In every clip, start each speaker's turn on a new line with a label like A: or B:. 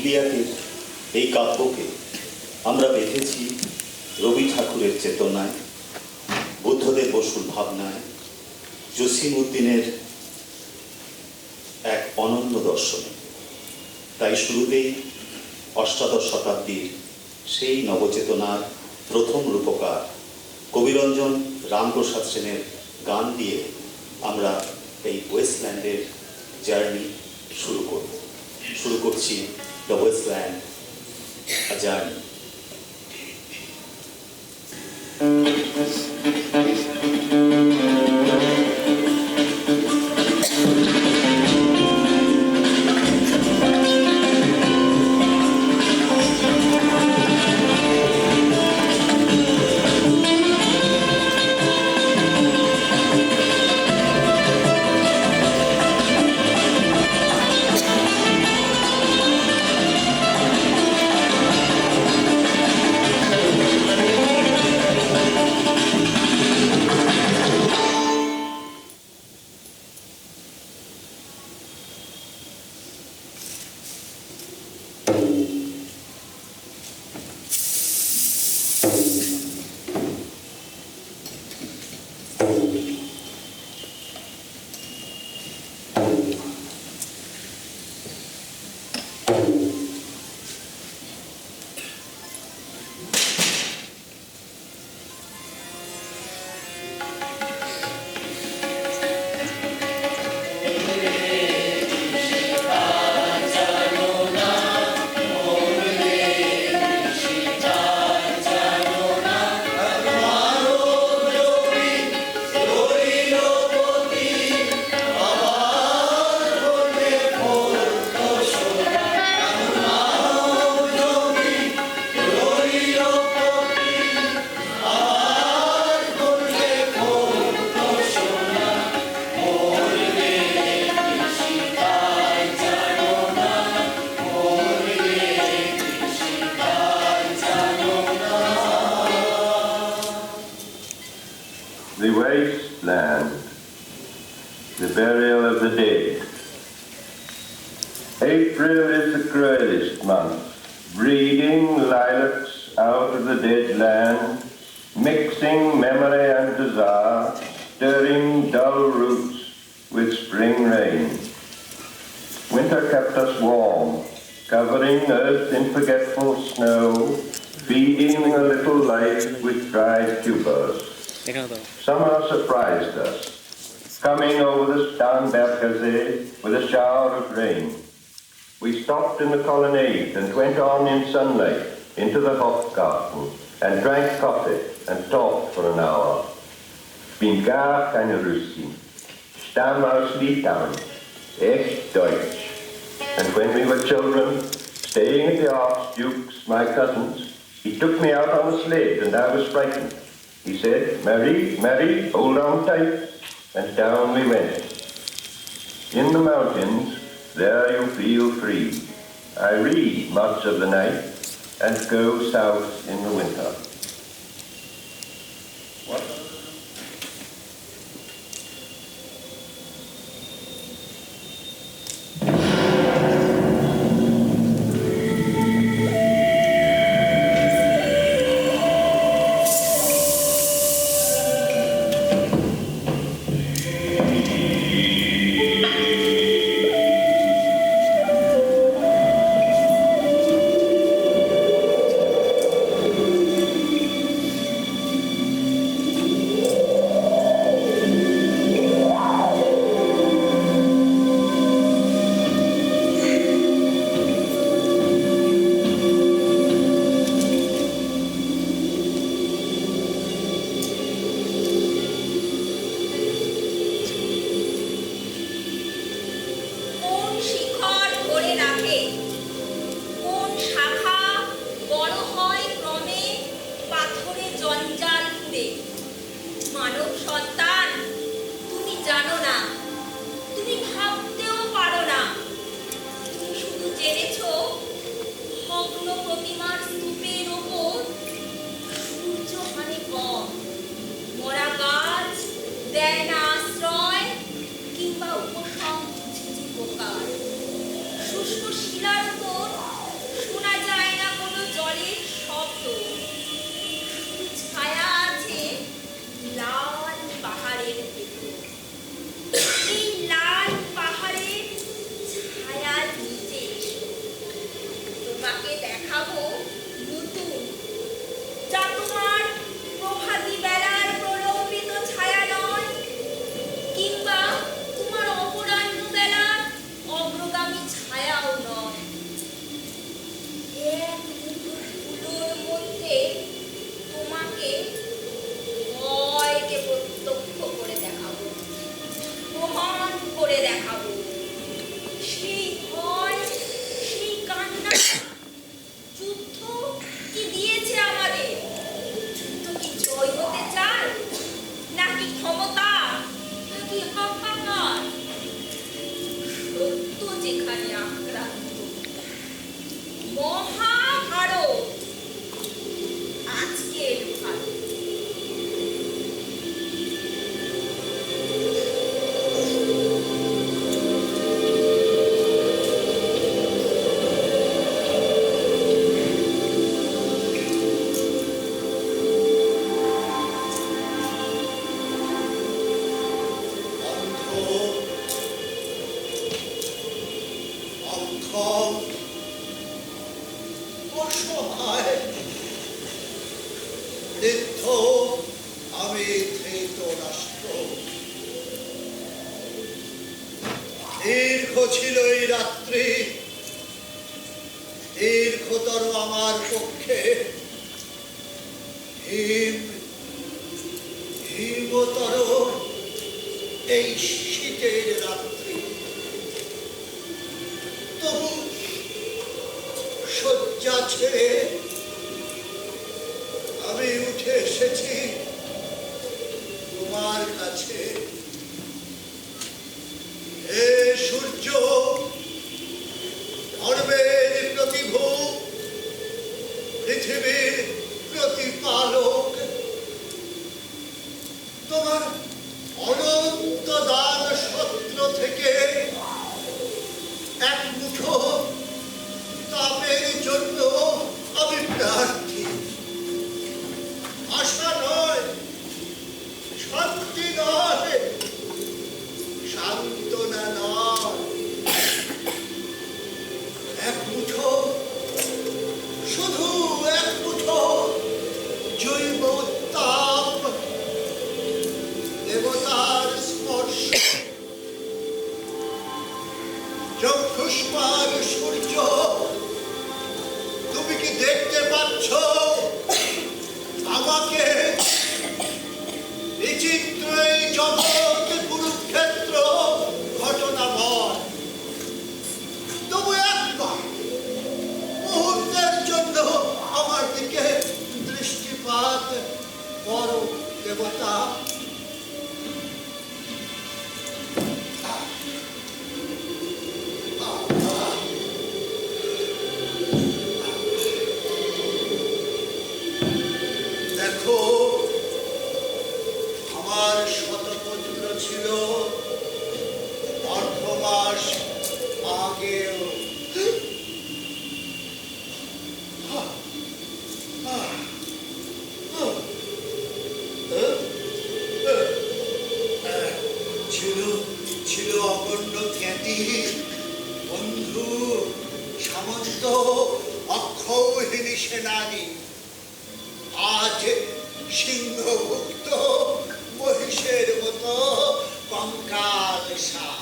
A: ইলিয়াকের এই কাব্যকে আমরা দেখেছি রবি ঠাকুরের চেতনায়, বুদ্ধদেব বসুর ভাবনায়, জসিম উদ্দিনের এক অনন্য দর্শনে। তাই শুরুতেই অষ্টাদশ শতাব্দীর সেই নবচেতনার প্রথম রূপকার কবিরঞ্জন রামপ্রসাদ সেনের গান দিয়ে আমরা এই ওয়েস্টল্যান্ডের জার্নি শুরু করছি the wasteland journey.
B: The wasteland, the burial of the dead. April is the cruelest month, breeding lilacs out of the dead land, mixing memory and desire, stirring dull roots with spring rain. Winter kept us warm, covering earth in forgetful snow, feeding a little life with dried tubers. Summer surprised us, coming over the Starnbergersee with a shower of rain. We stopped in the colonnade and went on in sunlight into the Hofgarten and drank coffee and talked for an hour. Bin gar keine Russin, stamm aus Litauen, echt Deutsch. And when we were children, staying at the Archduke's, my cousin's, he took me out on a sled and I was frightened. He said, Marie, Marie, hold on tight, and down we went. In the mountains, there you feel free. I read much of the night and go south in the winter. What?
C: বৃদ্ধ আমি ধৃতরাষ্ট্র। দীর্ঘ ছিল এই রাত্রি, দীর্ঘতর আমার পক্ষে, হিমতর এই শীতের রাত্রি। তবু শয্যা ছেড়ে আমি উঠে এসেছি তোমার কাছে। হে সূর্য, ধর্মের প্রতিভূ, পৃথিবীর প্রতিপালক, তোমার অনন্ত দান সত্র থেকে এক মুঠো তাপের জন্য আমি প্রার্থী। আশা নয়, শান্তি নয়, সান্ত্বনা নয়, এক মুঠো, শুধু এক মুঠো জৈব তাপ, দেবতার স্পর্শ। চক্ষুষ্মান সূর্য, তুমি কি দেখতে পাচ্ছ আমাকে? বিচিত্র এই জগৎ কুরুক্ষেত্র ঘটনাময়। তবু একবার মুহূর্তের জন্য আমার দিকে দৃষ্টিপাত করো দেবতা। দেখো, আমার শতপুত্র ছিল অর্ধমাস আগেও। ছিল অখণ্ড খ্যাতি, বন্ধু, সামন্ত, অক্ষৌহিণী সেনানী। আজ সিংহভুক্ত মহিষের মতো কঙ্কাল সাপ।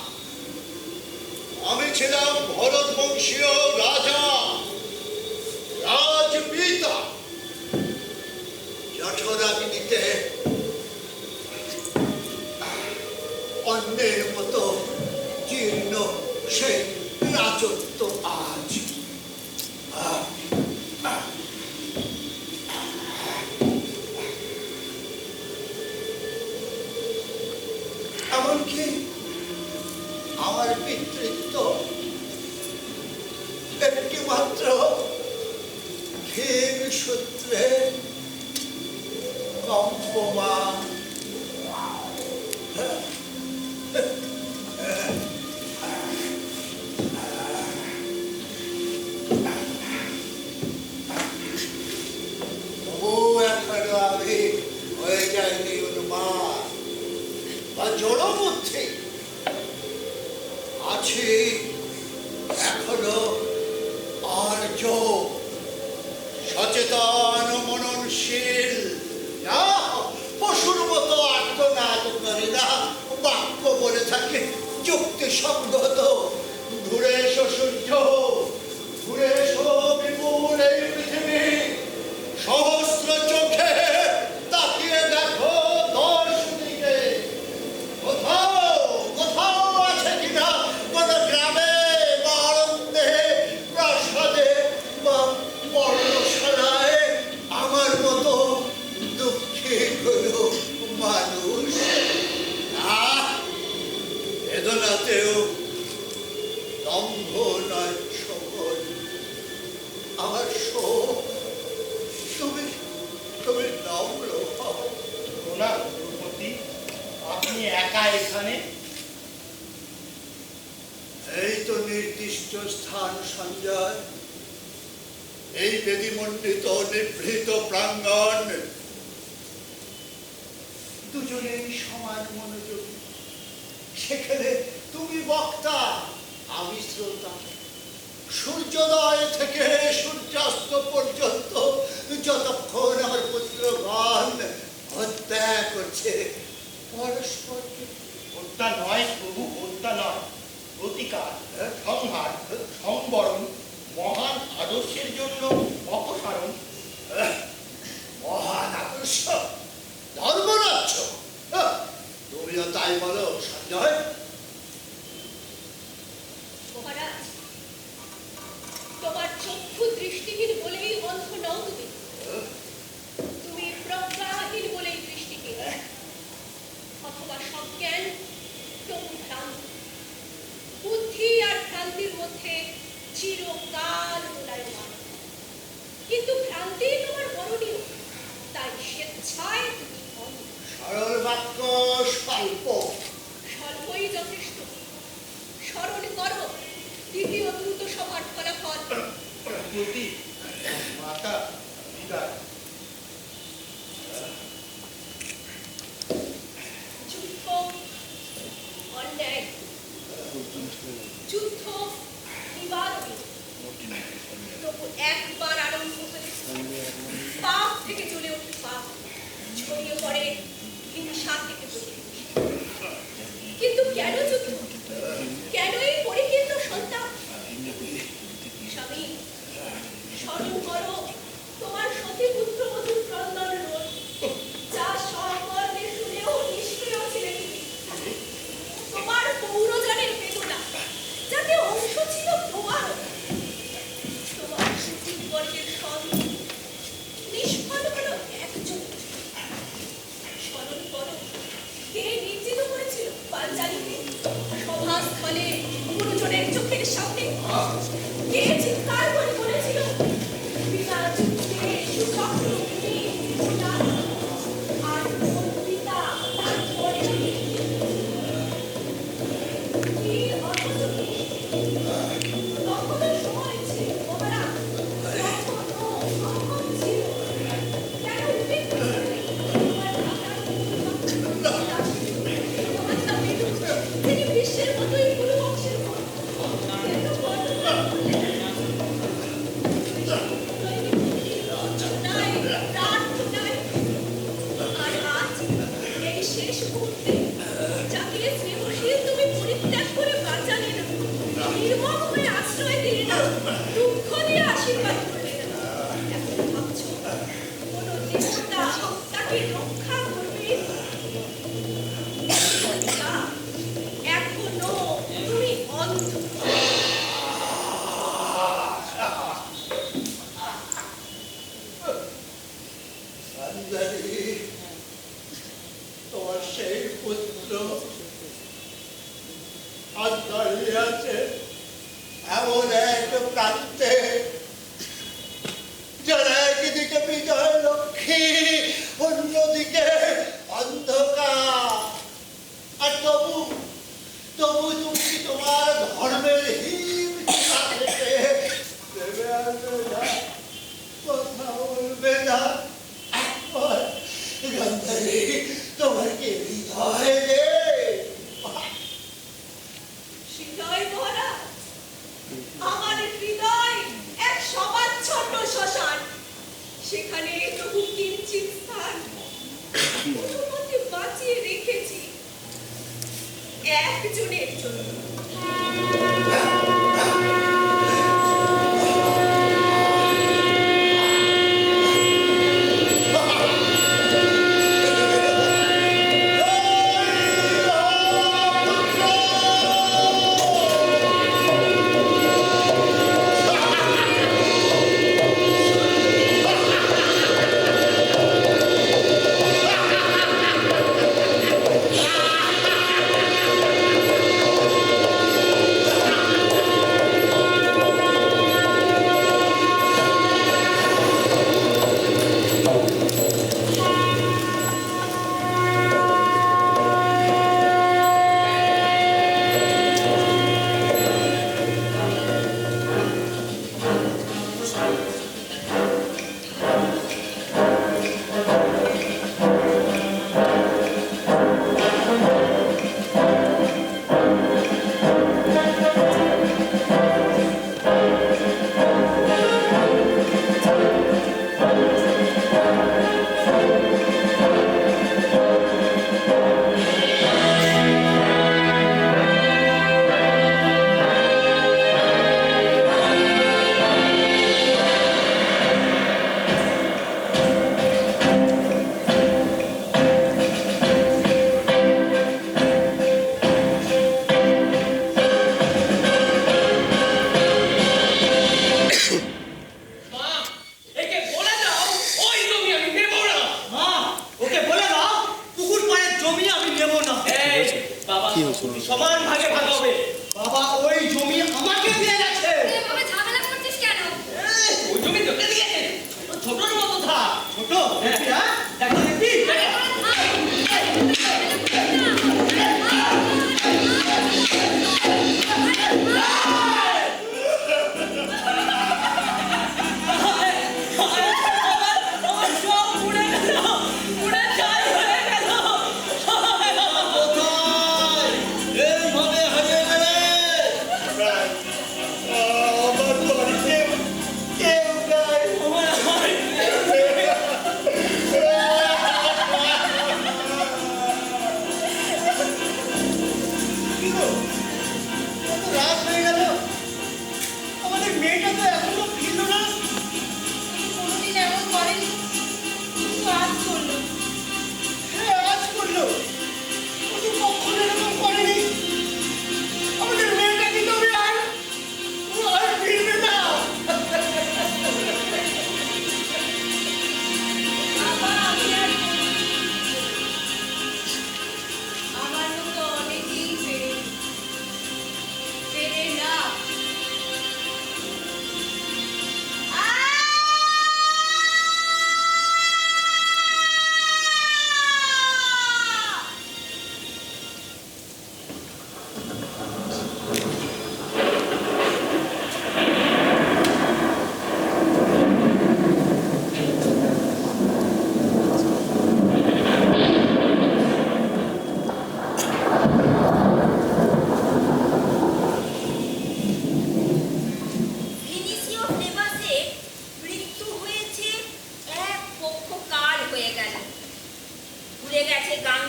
C: আমি ছিলাম ভরত বংশীয় রাজা, রাজপিতা। জঠরাগ্নিতে অন্যের মতো জীর্ণ সেই রাজত্ব আজ। এমনকি আমার পিতৃত্ব একটি মাত্র ক্ষীণ সূত্রে কম্পমান। তবু এখনো আমি হয়ে যায়নি উন্মাদ বা জড়বুদ্ধি। আছি এখনো আর্য, সচেতন, মননশীল। না, পশুর মতো আর্তনাদ করে না, বাক্য বলে থাকে যুক্তিসঙ্গত। ঘুরে এসো সূর্য, ঘুরে এসো বিপুল এই পৃথিবী। সহস্র চোখে তাকিয়ে দেখো দশ দিকে। কোথাও কোথাও আছে কিনা কোন গ্রামে বা অরণ্যে, প্রাসাদে বা পর্ণশালায় আমার মতো দুঃখী হলো মানুষ? না, বেদনাতেও দম্ভ নয় সকল। আমার শোক, তুমি তুমি নম্র হও।
D: না গুরুপতি, আপনি একা এখানে?
C: এই তো নির্দিষ্ট স্থান সঞ্জয়, এই বেদিমণ্ডিত নিভৃত প্রাঙ্গণ। দুজনেই সমান মনোযোগী। সেখানে তুমি বক্তা, আমি শ্রোতা। সূর্যোদয় থেকে সূর্যাস্ত পর্যন্ত যতক্ষণ আমার পুত্রগণ
E: সাথ থেকে চলে। কিন্তু কেন যুদ্ধ? কেন এই পরিকীর্ণ সন্তান? স্বামী, স্মরণ করো তোমার সতীপুত্র মধুর ক্রন্দন রোধ, যা সকর্ণে শুনেও নিষ্ক্রিয় ছিলেন তিনি। তোমার পৌরজনের বেদনা, যাতে অংশ ছিল তোমার। তোমার জীববর্গের সন্তান নিষ্ফল হলো একজন। স্মরণ করো কে নির্জিত করেছিল পাঞ্চালীকে সভাস্থলে গুরুজনের চোখের সামনে। কে চিৎকার করে বলেছিল বিনা যুদ্ধে সুচক্রবর্তী আর কোন পিতা তার পরে কি অর্থযোগী তখনও সময় ছিল মহারাজ, তখনও অক্ষম ছিল। কেন উল্লেখ করতে তোমার মাতার তিনি বিশ্বের মতোই গুরু বংশের মত। কেন বর্ণনা করলেন? রচনায় প্রার্থনায়। আর আজ এই শেষ মুহূর্তে যাকে স্নেহশীল তুমি পরিত্যাগ করে বাঁচালে না, নির্মম হয়ে আশ্রয় দিলে না, দুঃখ দিয়ে আশীর্বাদ করলে না, এখন ভাবছো কোন দেবতা তাকে রক্ষা করবে? না, এখনো তুমি অন্ধ।
C: সঞ্জয়, তোমার সেই পুত্র আজ দাঁড়িয়ে আছে এমন এক প্রান্তে, যারা একদিকে বিজয় লক্ষ্মী, অন্যদিকে অন্ধকার। আর তবু তুমি কি তোমার ধর্মের হিম শিখা থেকে দেবে আসবে না, কথা বলবে না? গান্ধারী, তোমার কি হৃদয় নেই?
E: হৃদয় মহারাজ, আমার হৃদয় এক সমাচ্ছন্ন শ্মশান। সেখানে তবু কিঞ্চিৎ স্থান অনুমতি বাঁচিয়ে রেখেছি একজনের জন্য।
D: সমান ভাগে ভাগ হবে। বাবা ওই জমি আমাকে দিয়ে গেছে।
E: এভাবে ঝামেলা করছিস কেন?
D: ওই জমি তোকে দিয়েছে। ছোটর মতো থাক। ছোট? হ্যাঁ, দেখো দেখি।
C: আমার বাড়িতে কেউ নাই।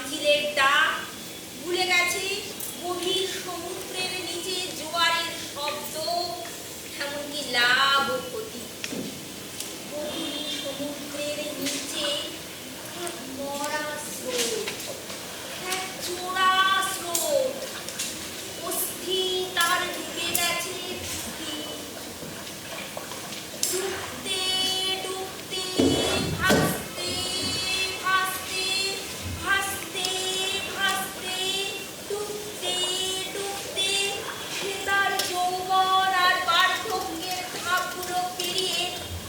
E: পাঁচিলের ডাক, ভুলে গেছে গভীর সমুদ্রের নিচে জোয়ারের শব্দ, এমনকি লাভ ও ক্ষতি। গভীর সমুদ্রের নিচে এক মরা স্রোত, এক চোরা স্রোত, অস্থি তার ডুবে গেছে ডুবতে ডুবতে ভাসতে ভাসতে ভাসতে ভাসতে ডুবতে ডুবতে সে তার যৌবন আর বার্ধক্যের ধাপগুলো পেরিয়ে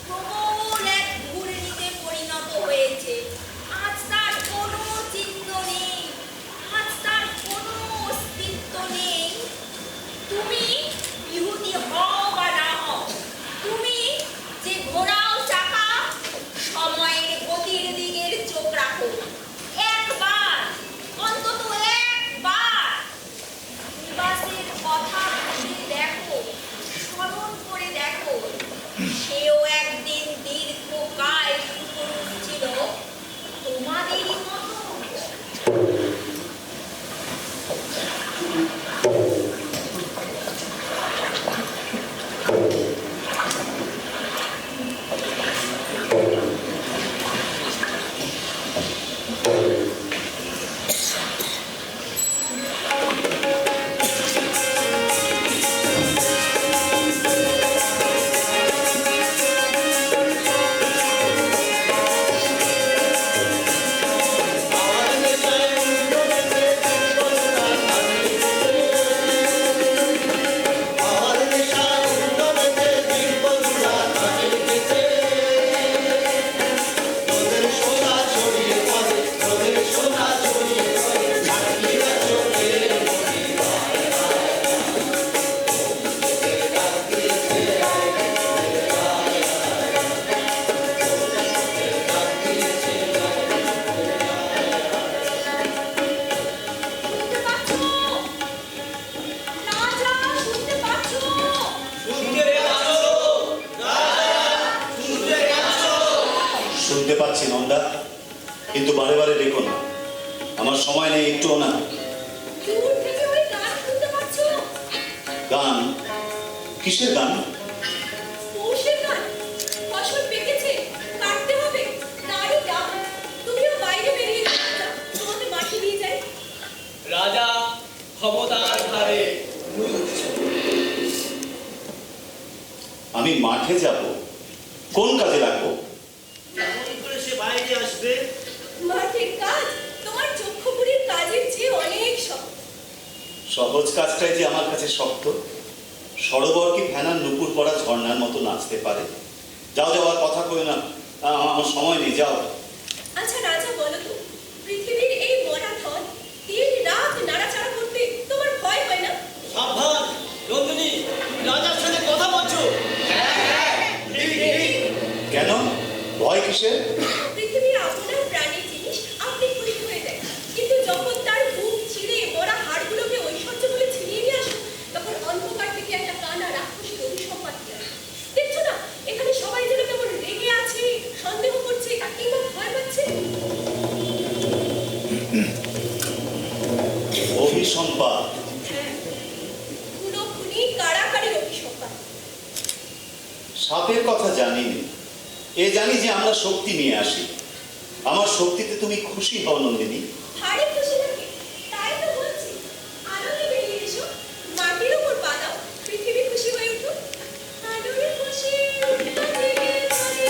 E: প্রবল এক ঘূর্ণিতে পরিণত হয়েছে। আজ তার কোনো চিহ্ন নেই, আজ তার কোনো অস্তিত্ব নেই। তুমি ইহুদি হও বা না হও, তুমি যে ঘোড়াও চাকা, সময়ের গতির দিকের চোখ রাখো। একবার, অন্তত একবার নিবাসের কথা ভেবে দেখো, স্মরণ করে দেখো। সেও একদিন দীর্ঘকায় সুপুরুষ ছিল, তোমাদেরই মতো। শুনতে পাচ্ছ? রাজা, শুনতে পাচ্ছ?
A: শুনতে পাচ্ছি নন্দা, কিন্তু বারে বারে ডেকো না, আমার সময় নেই একটুও না।
E: দূর থেকে ওই গান শুনতে পাচ্ছ?
A: গান? কিসের গান?
E: পৌষের গান। ফসল পেকেছে, কাটতে হবে, তারই গান। তুমিও বাইরে বেরিয়ে যাও, তোমাকে মাঠে নিয়ে যাই।
D: রাজা ক্ষমতার ধারে
A: আমি মাঠে যাব? কোন কাজে লাগবো?
C: কেমন করে সে বাইরে আসবে?
E: মাঠের কাজ তোমার চক্ষুপুরীর কাজের চেয়ে অনেক সহজ।
A: সহজ কাজটাই যে আমার কাছে শক্ত। সরোবর কি ফেনার নুপুর পড়া ঝর্ণার মতো নাচতে পারে? যাও যাও, আর কথা কই না, আমার সময় নেই, যাও।
E: আচ্ছা রাজা, বলো তো, পৃথিবীর এই মরা ধন দিন রাত নাড়াচাড়া করতে তোমার ভয় হয় না?
D: সাবধান নন্দিনী, তুমি রাজার সাথে কথা বলছো।
A: কেন? ভয় কিসের?
E: পৃথিবীর আপনার প্রাণীর জিনিস আপনি খুশি হয়ে যায়, কিন্তু যখন তার বুক ছিঁড়ে মরা হাড়গুলোকে ঐশ্বর্য বলে ছিনিয়ে নিয়ে আসো, তখন অন্ধকার থেকে একটা কানা রাক্ষসীর অভিশাপ পাঠিয়ে আসে। দেখছো না, এখানে সবাই যেন কেমন রেগে আছে, সন্দেহ করছে কিংবা ভয় পাচ্ছে।
A: অভিসম্পাদ?
E: হ্যাঁ, খুনোখুনি কাড়াকাড়ি অভিসম্পাদ।
A: সাপের কথা জানি না, এ জানি যে আমরা শক্তি নিয়ে আসি। আমার শক্তিতে তুমি খুশি হও নন্দিনী?
E: হাড়ে খুশি লাগে, তাই তো বলছি। আলোয় বেরিয়ে এসো, মাটির উপর পা দাও, পৃথিবী খুশি হয়ে উঠুক। আলোয় খুশি উঠতে
C: খুশি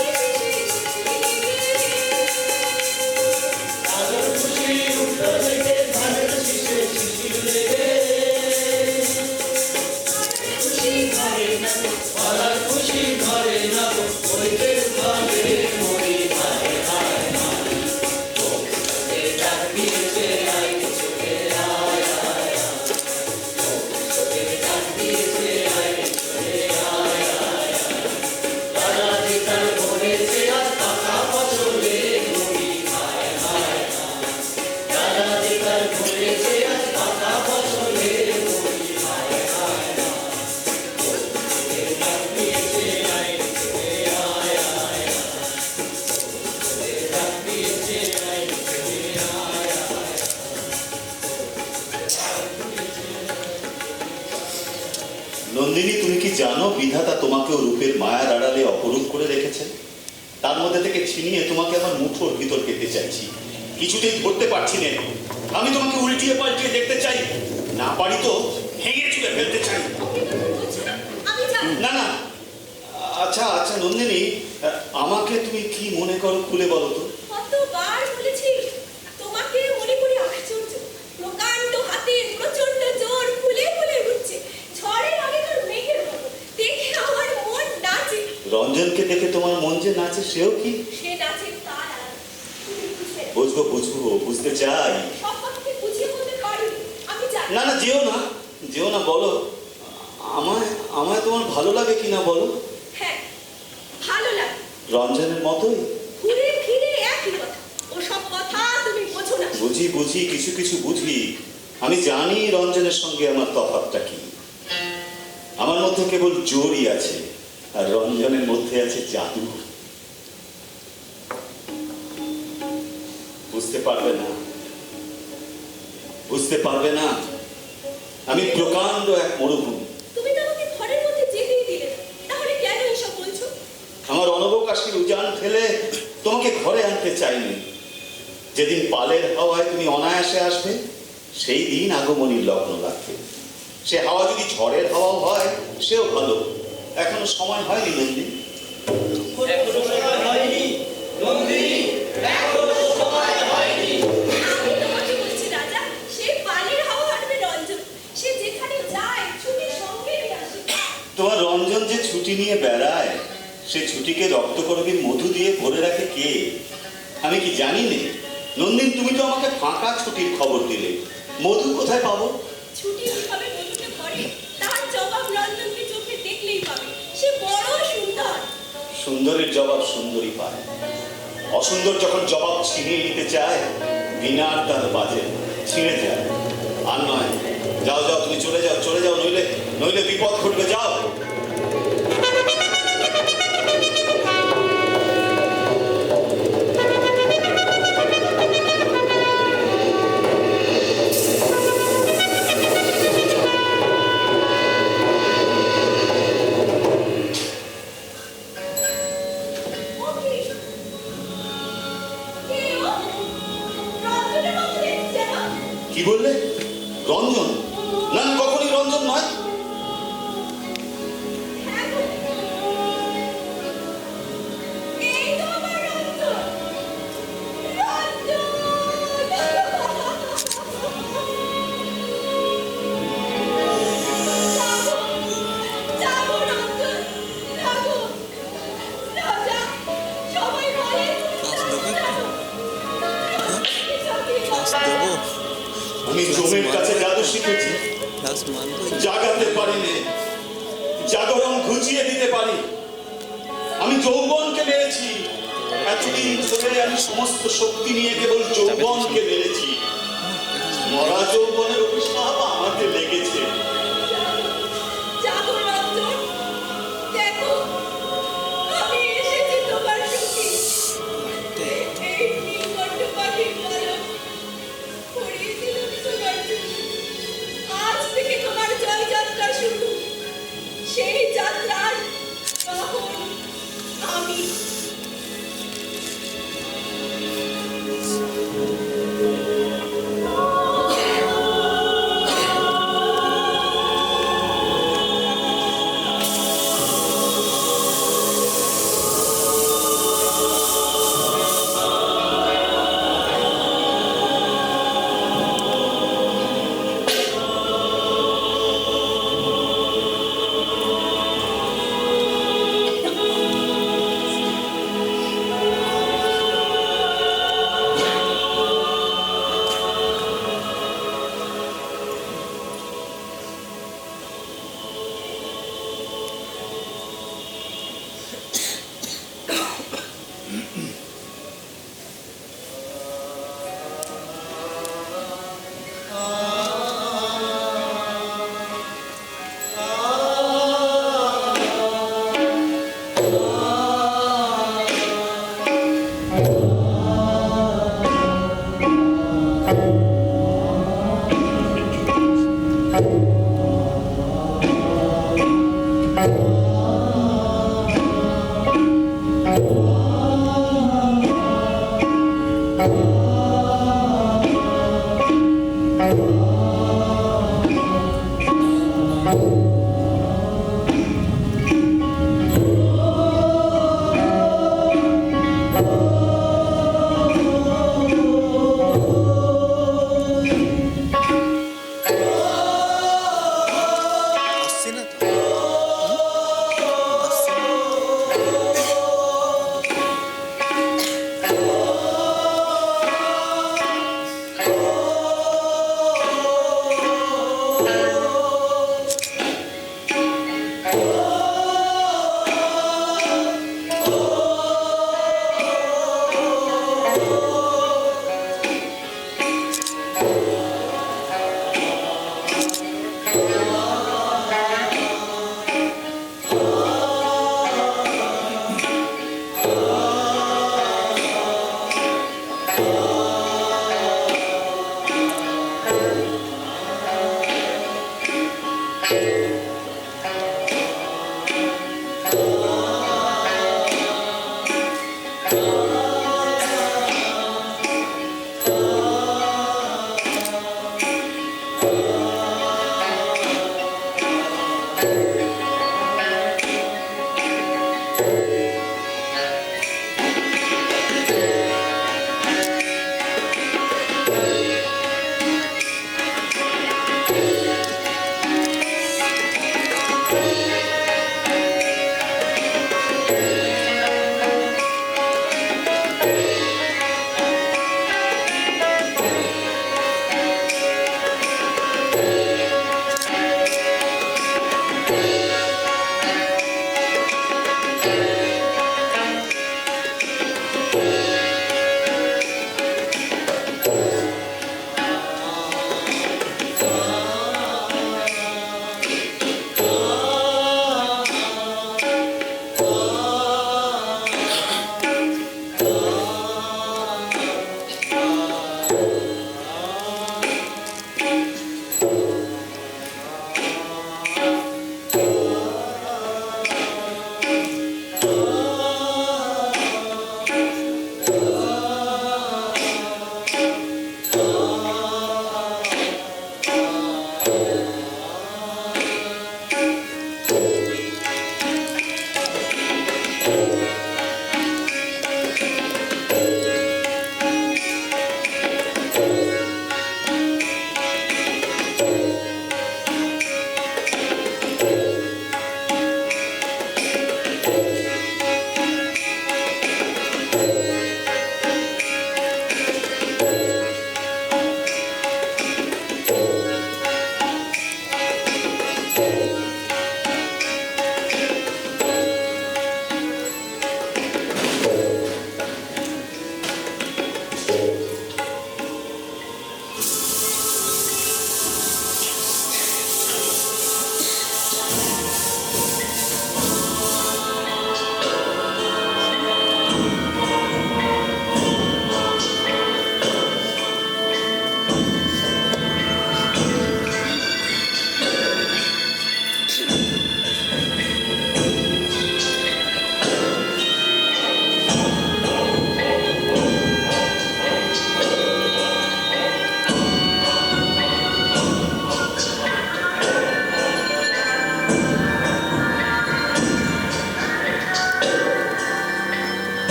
A: তোমাকেও রূপের মায়ার আড়ালে অপরূপ করে রেখেছেন। তার মধ্যে থেকে ছিনিয়ে তোমাকে আমার মুঠোর ভিতর পেতে চাইছি, কিছুতেই ধরতে পারছি না। আমি তোমাকে উল্টিয়ে পাল্টিয়ে দেখতে চাই, না পারি তো ভেঙে চুলে ফেলতে চাই।
E: আমি জানি
A: না না, আচ্ছা আচ্ছা নন্দিনী, আমাকে তুমি কি মনে করো খুলে বলো তো।
E: কতবার বলেছি তোমাকে মনে করি আশ্চর্য, প্রকাণ্ড হাতে প্রচন্ড জোর ফুলে ফুলে উঠছে, ঝড়ের আগেকার মেঘের মতো। দেখে আমার মন নাচে।
A: রঞ্জনকে দেখে তোমার মন যে নাচে, সেও কি?
E: সে নাচে তার আলাদা। তুমি বুঝবে না।
A: বুঝবো বুঝবো, বুঝতে চাই।
E: সব কথাকে বুঝিয়ে বলতে পারিনি, আমি জানি।
A: না না, যেও না, যেও না, বলো আমায়, আমায় তোমার ভালো লাগে কিনা বলো।
E: হ্যাঁ, ভালো লাগে।
A: রঞ্জনের মতোই?
E: ঘুরে ফিরে একই কথা, ওসব কথা তুমি বোঝো না।
A: বুঝি বুঝি, কিছু কিছু বুঝি। আমি জানি রঞ্জনের সঙ্গে আমার তফাৎটা কি। আমার মধ্যে কেবল জোরই আছে, আর রঞ্জনের মধ্যে আছে জাদু। বুঝতে পারবে না, বুঝতে পারবে না। আমি প্রকাণ্ড এক মরুভূমি।
E: তুমি তো আমাকে ঘরের মধ্যে যেতেই দিলে না, তাহলে কেন এসব বলছো?
A: আমার অনবকাশীর উজান ফেলে তোমাকে ঘরে আনতে চাইনি। যেদিন পালের হাওয়ায় তুমি অনায়াসে আসবে, সেই দিন আগমনীর লগ্ন লাগবে। সে হাওয়া যদি ঝড়ের হাওয়াও হয়, সেও ভালো। এখনো সময় হয়নি নন্দিনী।
D: এখনো সময় হয়নি নন্দিনী, এখনো সময় হয়নি।
E: আমি তোমাকে বলছি রাজা, সে পানির হাওয়া হাঁটবে রঞ্জন। সে যেখানে যায় ছুটির সঙ্গে নিয়ে আসে।
A: তোমার রঞ্জন যে ছুটি নিয়ে বেড়ায়, সে ছুটিকে রক্তকরবীর মধু দিয়ে ভরে রাখে কে? আমি কি জানি নে? নন্দিন, তুমি তো আমাকে ফাঁকা ছুটির খবর দিলে। মধু কোথায় পাবো?
E: ছুটি কিভাবে মধুকে ভরে তার জবাব রঞ্জনকে চোখে দেখলেই পাবে। সে বড় সুন্দর।
A: সুন্দরের জবাব সুন্দরী পায়। অসুন্দর যখন জবাব ছিনিয়ে নিতে চায়, বিনার তার বাজে, ছিঁড়ে যায়। আর নয়, যাও যাও, তুমি চলে যাও, চলে যাও, নইলে নইলে বিপদ ঘটবে। যাও।
E: ও কি? কে ও? রঞ্জনের মতো দেখছে না?
A: কি বললে? রঞ্জন? না না, কখনই রঞ্জন নয়।
E: হ্যাঁ গো। এই তো আমার রঞ্জন। রঞ্জন! যাবো, যাবো রঞ্জন, যাবো। রাজা, সবাই বলে তুমি যাবো।
F: দেবো
A: আমি জমের কাছে জাদু শিখেছি,
F: ক্লাস মানবই
A: জাগাতে পারিনি, জাগরণ ঘুচিয়ে দিতে পারি। আমি যৌবনকে মেরেছি, এতদিন ধরে আমি সমস্ত শক্তি নিয়ে কেবল যৌবনকে মেরেছি। মরা যৌবনের অভিশাপ আমাকে লেগেছে।
E: যাবো রঞ্জন, দেখো আমি এসেছি তোমার সঙ্গে। এই নীলকণ্ঠ পাখির পালক পরিয়ে দিলাম তোমার জন্য। আজ থেকে তোমার জয়যাত্রা শুরু। সেই যাত্রার বাহন আমি।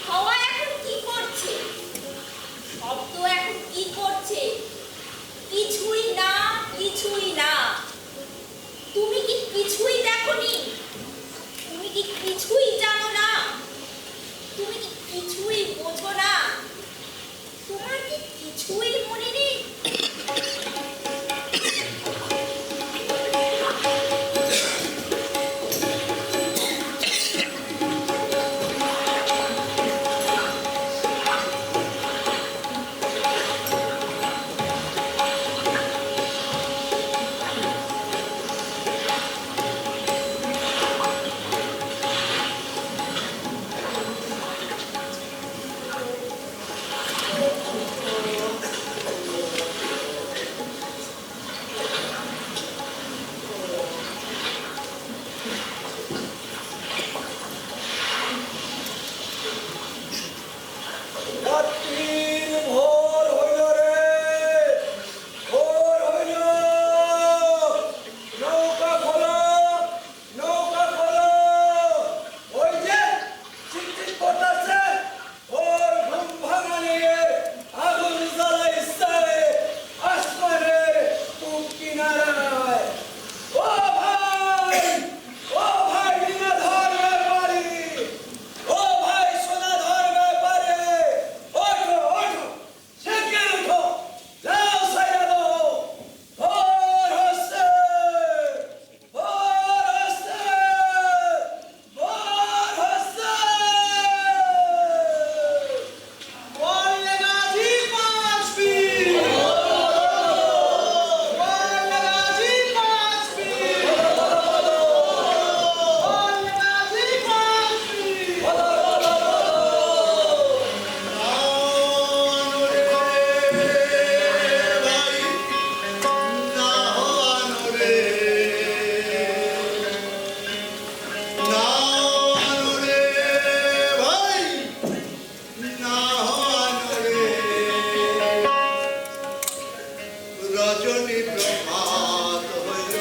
E: হাওয়া কিছুই না। তুমি কি কিছুই দেখোনি? তুমি কি কিছুই জানো না? তুমি কি কিছুই বোঝো না? তোমার কি কিছুই মনে নেই?
G: রাত্রির ভোর হইল রে, ভোর হইল। নৌকা খোলো, নৌকা খোলো। ওই যে চিকচিক করতেছে, ওর ঘুম ভাঙানিয়ে আগুন জ্বালাইছে আসমানের পূব কিনারায়। ও ভাই, ও ভাই বিনাধর ব্যাপারী, ও ভাই সোনাধর ব্যাপারে, ওঠো ওঠো, সেকে উঠো, যাও সাইরা দাও। ভোর হচ্ছে, ভোর হচ্ছে, ভোর হচ্ছে। বললে গাজী পাঁচবি, বললে গাজী পাঁচবি, বললে গাজী পাঁচবি।
H: রজনী প্রভাত হইল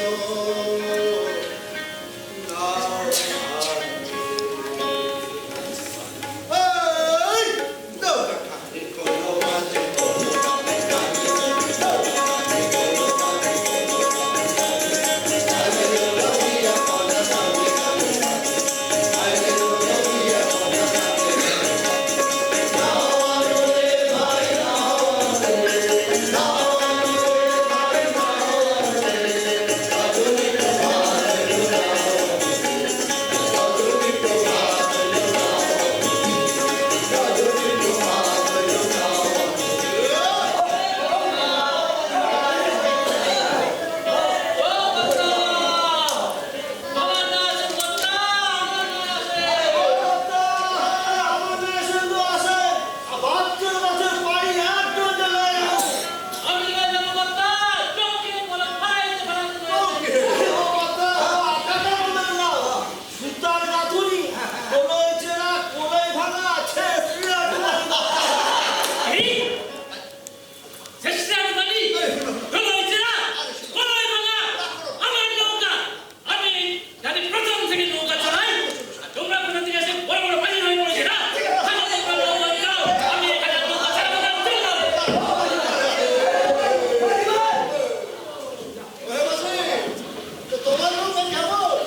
H: তোমার নৌকা কেমন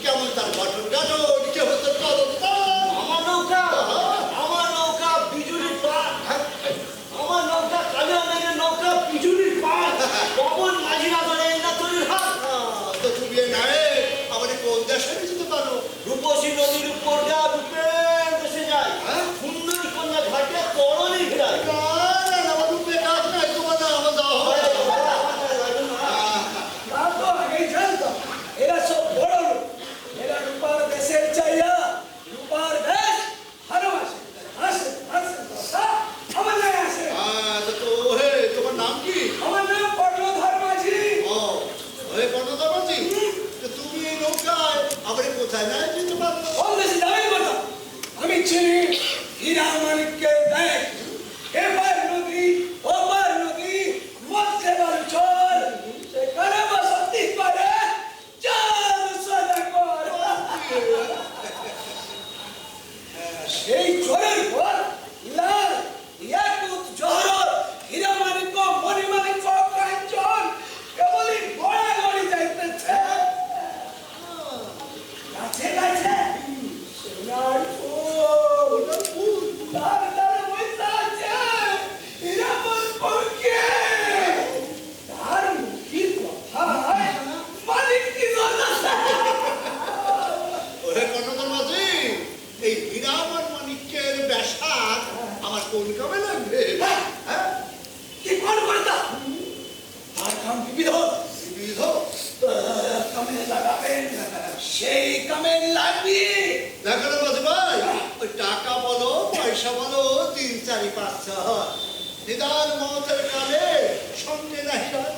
H: কেমন তার গঠন গাঠন কেমন তার তদন্ত
G: আমার নৌকা বিজুলির পাট, আমার নৌকা কালিয়া মেঘের নৌকা বিজুলির পাট, পবন মাঝিরা ধরে না তৈরির হাত।
H: তো তুমি নাই আমার কোন দেশে যেতে পারো
G: রূপসী নদীর উপর যা রূপের দেশে যায়, সুন্দর কন্যা ঘাটে তরণী ঘেরায়।
H: আমার রূপে কাজ নাই তোমার না আমার দাও
G: তা তো আগেই জানতাম, এরা সব বড় লোক, এরা রূপার দেশের চাইয়া রূপার দেশ ভালোবাসে, আসে আসে আমার নাই আসে।
H: তো হে তোমার নাম কি
G: আমার নাম কর্ণধর মাঝি।
H: ও হে কর্ণধর মাঝি তুমি এই নৌকায় আবার কোথায় না যেতে পারো
G: কম বেশি দামের কথা আমি চিনি হীরা মানিককে দেখ, এবার নদী ওপার নদী মধ্যে বালুচর, সেখানে বসতি করে চাল সদা কর। সেই চোরের পর লাল ইয়াকুত জহরত হীরা মানিক মণিমাণিক কাঞ্চন কেবলই
H: কোন কামে লাগবে হ্যাঁ
G: কি কোন কথা আর কাম বিবিধ
H: বিবিধ
G: কামে লাগাবেন সেই কামে লাগবে।
H: দেখো না মাঝে ভাই ওই টাকা বলো পয়সা বলো 3, 4, 5, 6 নিদান মতের কালে সঙ্গে নাহি রয়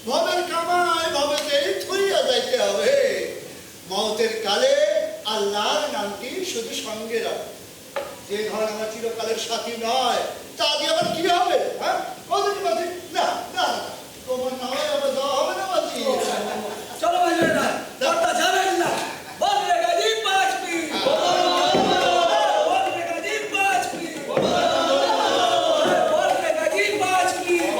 H: ভবের কামায় ভবেতেই থইয়া যাইতে হবে মতের কালে আল্লাহর নামটি শুধু সঙ্গে রাখ যে ধর আমার চিরকালের সাথী নয় তা দিয়ে আবার কি হবে হ্যাঁ বলতে পারছি না না তোমার নয় আবার দেওয়া হবে না বলছি
G: চলো ভাইরা কথা যাবেন না বল রে গাজি 5 মিনিট বল রে গাজি 5 মিনিট বল রে গাজি 5 মিনিট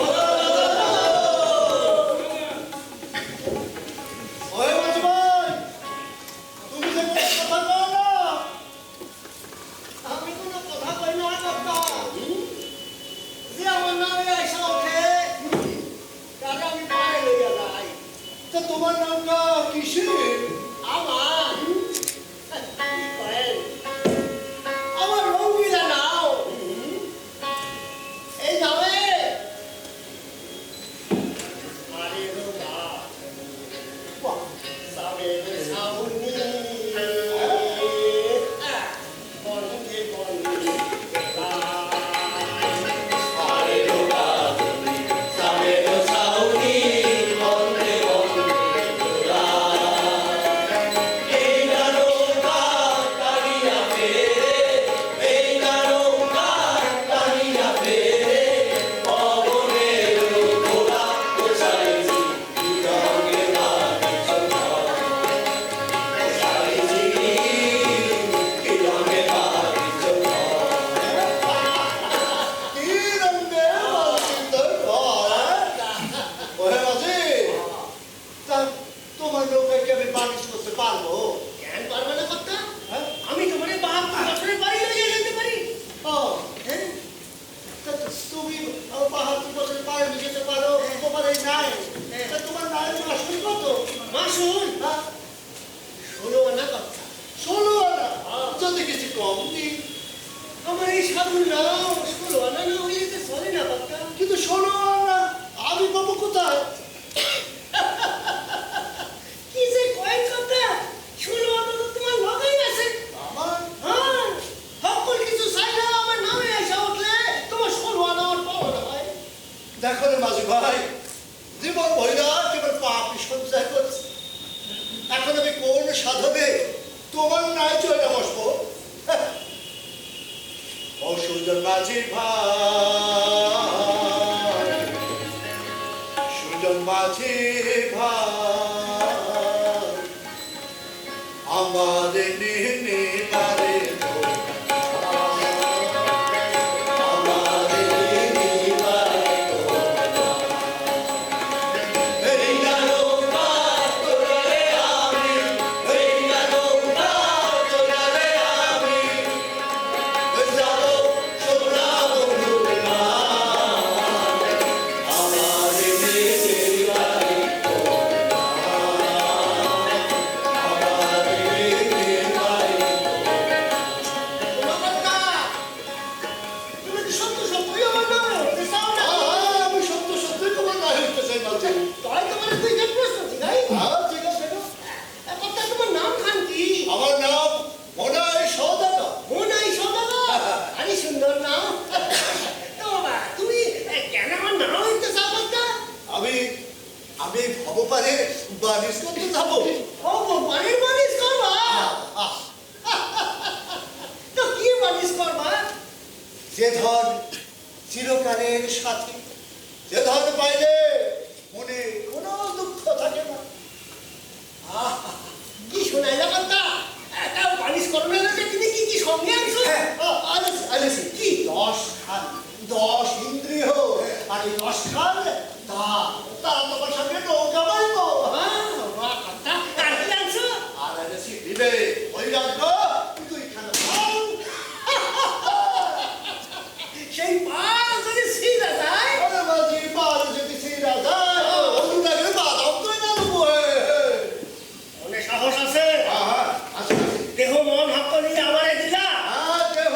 H: ওই মাঝি ভাই তুমি যে কথা কও না
C: আমি কোনো কথা কই না কাকা যে আমার নামে আইসা ওঠে তাকে আমি পায়ে লইয়া যাই
H: তা তোমার নামটা কিসের
C: আমার কি করেন আমার রঙিলা নাও এই নামে আরে রোগা সাবের সাউনি বন্ধে বন্ধে আরে রোগা সাবের সাউনি বন্ধে বন্ধে
H: কি রঙে মালচিত্র ঘর ওহে মাঝি তা তোমার নৌকাকে আমি বানিশ করতে পারবো
C: কেন পারবে না কর্তা?
H: হ্যাঁ
C: আমি তোমার এই 72 বছরের বাড়ি লইয়া যেতে পারি
H: ও
C: হ্যাঁ
H: তা তুমি 72 বছর পায়ে যেতে পারো তোমার এই নাই তা তোমার নাই মাসুল কত
C: মাসুল
H: হ্যাঁ
C: 16 আনা কর্তা
H: 16 আনা যদি কিছু কম দিন
C: আমার এই সাধুর নাম 16 আনা না হইলে তো চলে না কর্তা
H: কিন্তু 16 আনা আমি পাবো কোথায়
C: কি যে কয় কর্তা 16 আনা তো তোমার লগেই আছে
H: আমার
C: হ্যাঁ সকল কিছু চাইলে আমার নামে আইসা উঠলে তোমার 16 আনা আমার পাওয়া না হয়
H: দেখো রে মাঝি ভাই জীবন ভৈরা কেবল পাপি সঞ্চয় করছে এখন আমি কোন সাধনে তোমার নাই চলে বসবো অসুজন মাঝি ভাই সুজন মাঝি ভাই আমাদের নিনে মারে
C: তুমি কি সত্য সত্যই আমার নামে হতে চাও না
H: আমি সত্য সত্যই তোমার নাই হইতে চাই মাঝি
C: তাই তোমার দুইটা প্রশ্ন জিগাই
H: ঠিক আছে
C: কর্তা তোমার নাম খান কি
H: আমার নাম মনাই সদাগর
C: মোনাই সদাগর আরে সুন্দর নাম তো বাবা তুমি কেন আমার নাম হইতে চাও কর্তা
H: আমি ভবপারে বানিশ করতে যাবো
C: ও বাড়ির বানিশ করবা তো কি বানিশ করবা
H: যে ধন চিরকালের সাথী যে ধন পাইলে মনে কোনো দুঃখ থাকে না
C: কি শোনাইলা কর্তা একটা বানিশ করবে না যে তুমি কি কি সঙ্গে আনছো
H: আলেছি কি 10 ইন্দ্রিয় আর এই 10 খান তারা তোমার সঙ্গে নৌকা বাইবো
C: বাহ কর্তা আর কি আনছো
H: আর আলেছি দিবে ওই রাজ্য তুই খানা
C: সেই পাল যদি সিধা যায়
H: আরে মাঝি পাল যদি সিরা যায় অনুরাগের বাদাম তো না দেবো
C: মনে সাহস আছে
H: হ্যাঁ আছে
C: দেহ মন হাত নিয়ে আমারে দিলা
H: দেহ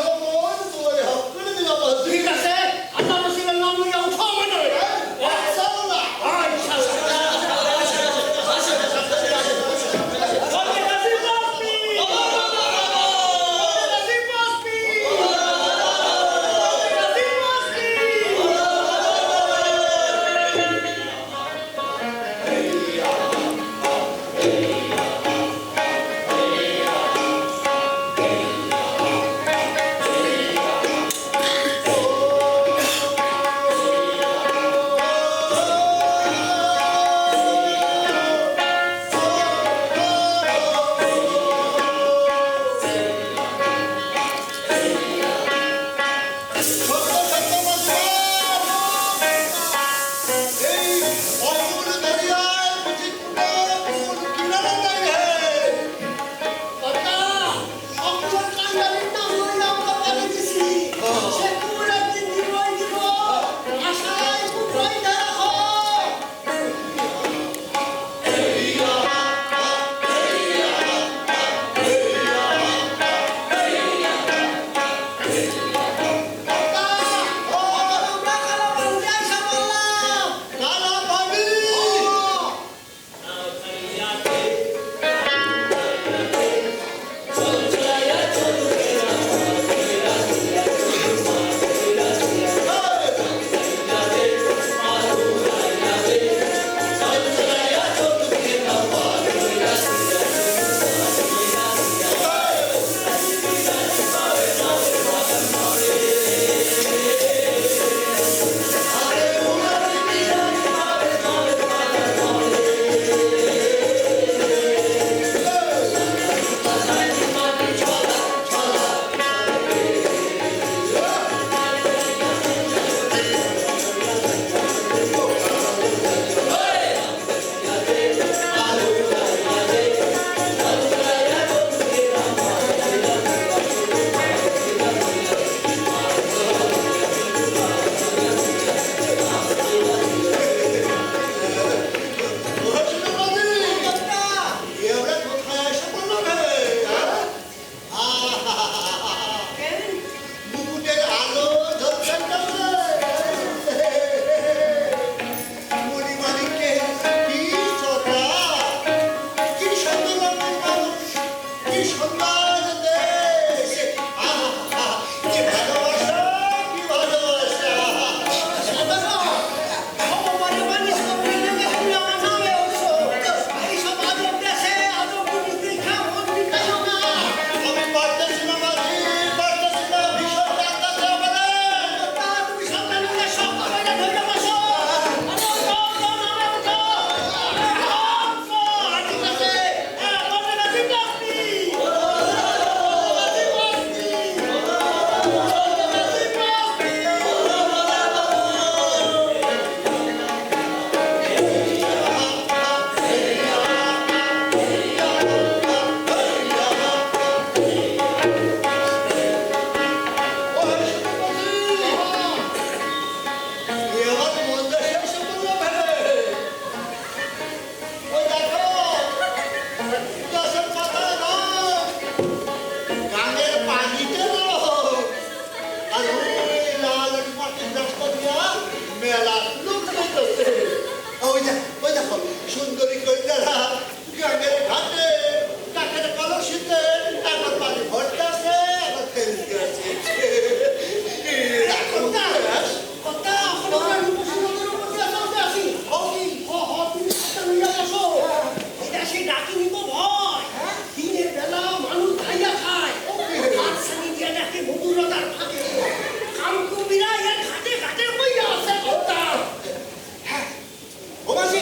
H: ওমাসি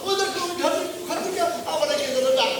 H: ওদেরকে ওই ঘর থেকে আমাদেরকে যেন ডাক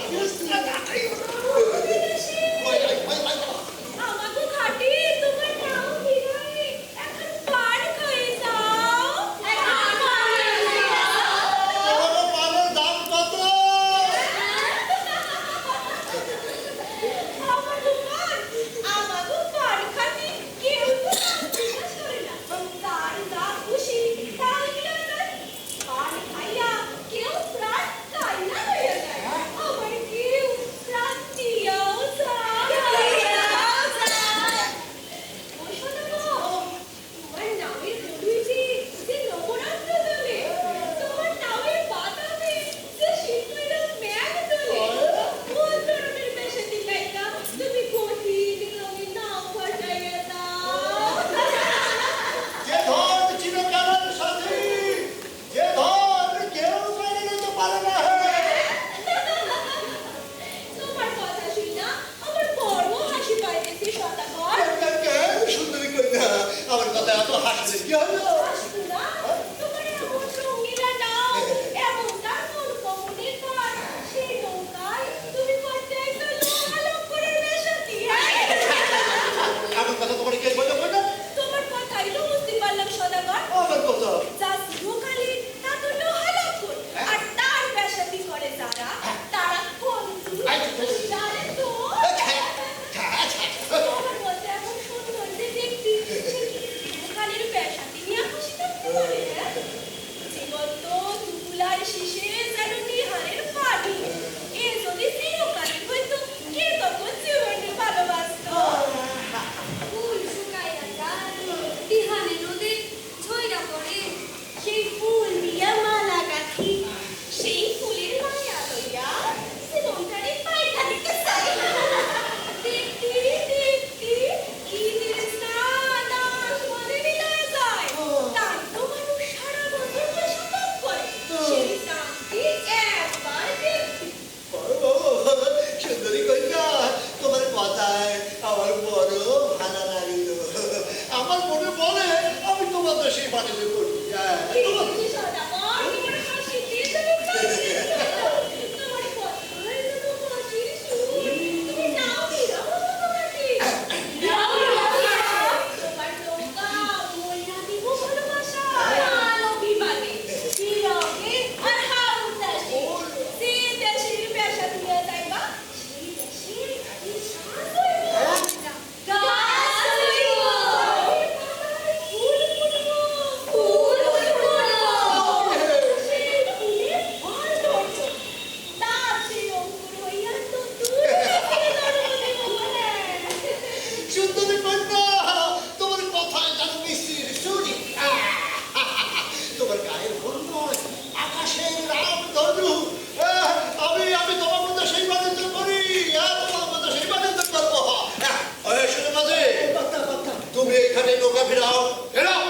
H: ঘাটে নৌকা ফেরাও ফেরাও।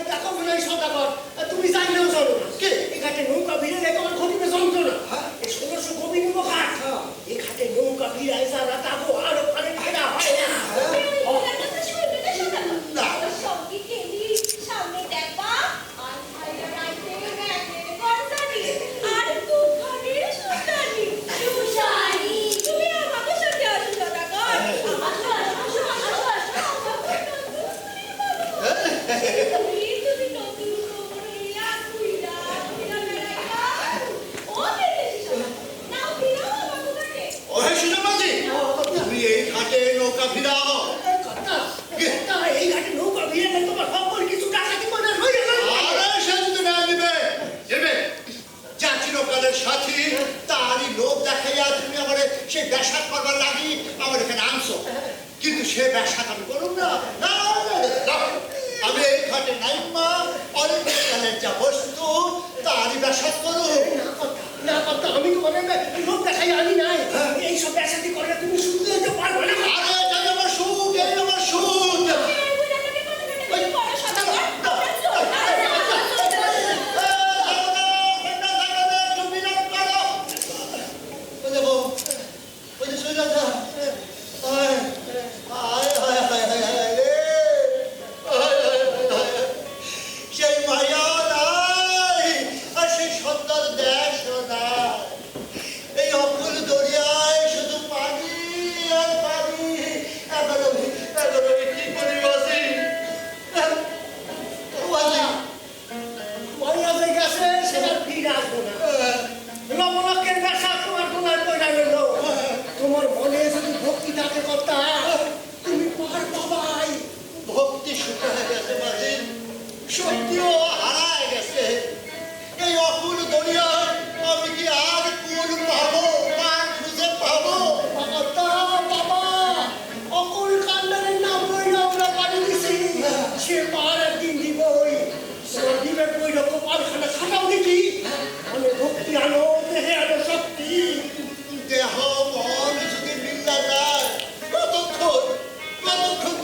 C: দেখো বিনয় সদাগর, তুমি জানলেও চলো না।
H: কে?
C: এই ঘাটে নৌকা ভিড়ে যায় তোমার ঘটিবে যন্ত্রণা। এই 1600 কবি নিব ঘাট। এই ঘাটে নৌকা ভিড়ায় যারা তাবো আরো পারে ফেরা হয় না।
E: সঙ্গী কেলি সামনে দেখবা আর ভাইরা রাইতে ম্যাগনেট কনসার্টি আর তুফানের সুতানি সুশানি তুমি আমাকে সাথে আসো না কর তুমি নতুন কোমরিয়া কুইরা কুইরা বেড়াইবা ও বেশি নাও ফিরো বাবু কাটে
H: ও হে সুজনবাজি, তুমি এই ঘাটে নৌকা ফিরাও।
C: এই ঘাটে নৌকা ভিড়ে গেলে তোমার সকল কিছু ডাকাতি মনে হয়ে গেল।
H: আরে সে যদি না নেবে নেবে, যা চিরকালের সাথী তারই লোভ দেখাইয়া তুমি আমার সেই ব্যাসাত করবার লাগি আমার এখানে আনছো, কিন্তু সে ব্যাসাত আমি করুন না। না, না, আমি এই ঘাটে নাইমা অনেককালের যা বস্তু তারই ব্যাসাত করুন।
C: না কথা আমি তো মানে লোক দেখাই আনি নাই। এইসব ব্যাসাতি করে তুমি শুনতে যেতে পারবে না।
H: আরে যাই আমার সুখ, এই আমার সুখ। সেই মায়া নাই আর সেই সুন্দর দেশ নাই, এই অকুল দরিয়ায় শুধু পানি আর পানি। এখনো কি করি বাসি
C: মরিয়া যে গেছে সেটা ফিরে আসবো না। লবণকের ব্যবসা তোমার তোমার কইরা গেল। তোমার মনে যদি ভক্তি থাকে কথা তুমি পার পাবাই।
H: ভক্তি শুকিয়ে গেছে মাঝে, সত্যিও হারায় গেছে। এই অকুল দরিয়ায় আমি কি আর কুল পাবো, পার খুঁজে পাবো?
C: বাবা বাবা অকুল কান্ডারের নাম লইয়া আমরা পানি দিছি। সে পার একদিন দিবই। সে দিবে কই রকম পারখানা খাটাও দেখি। আমি ভক্তি আনো দেহে আনো শক্তি।
H: দেহ মন যদি মিল্লা যায় কতক্ষণ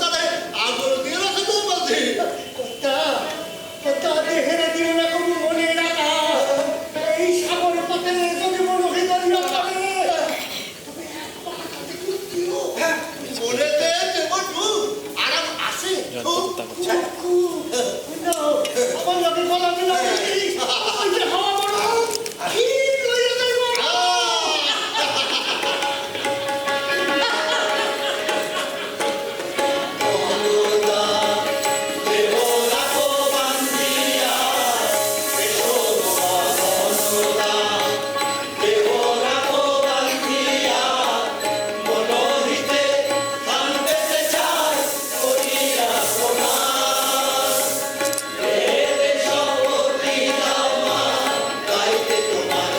H: তারা আগুন দিয়ে রাখে তো বলছি।
C: কথা কথা দেহের দিও না কোনো মনে রাখা। এই সাগর পথে যদি মনে হৃদয় না করে তবে একবার তাতে কুত্তিও।
H: মনে দেবো আরাম আছে খুব।
C: আমার লোকে গলা দিলা ওই যে হাওয়া বড় কি লইয়া যাইব।
H: তোমার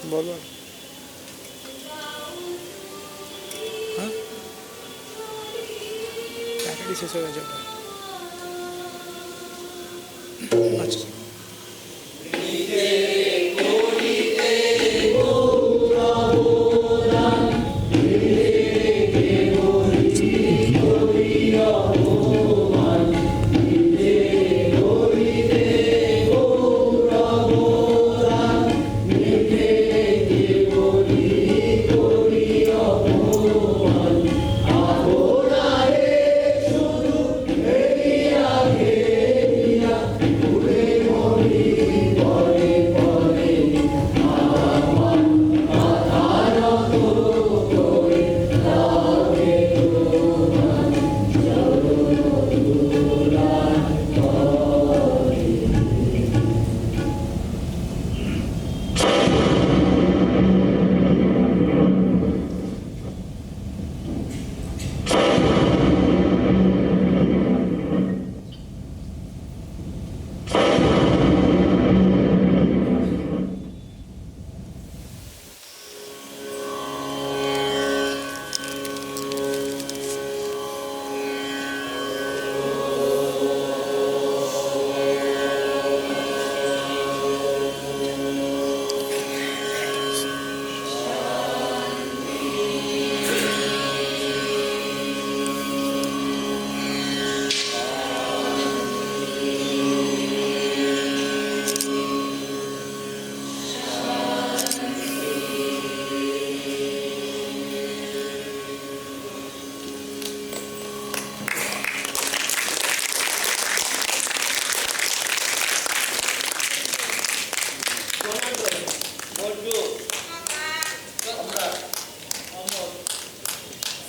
I: বলো হ্যাঁ ব্যাটারি শেষ হয়ে গেছে আচ্ছা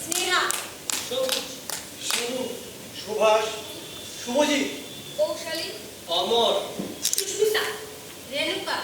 E: স্নেহা,
G: সুভাষ, শুভজিৎ,
E: কৌশলী,
G: অমর,
E: সুস্মিতা, রেণুকা,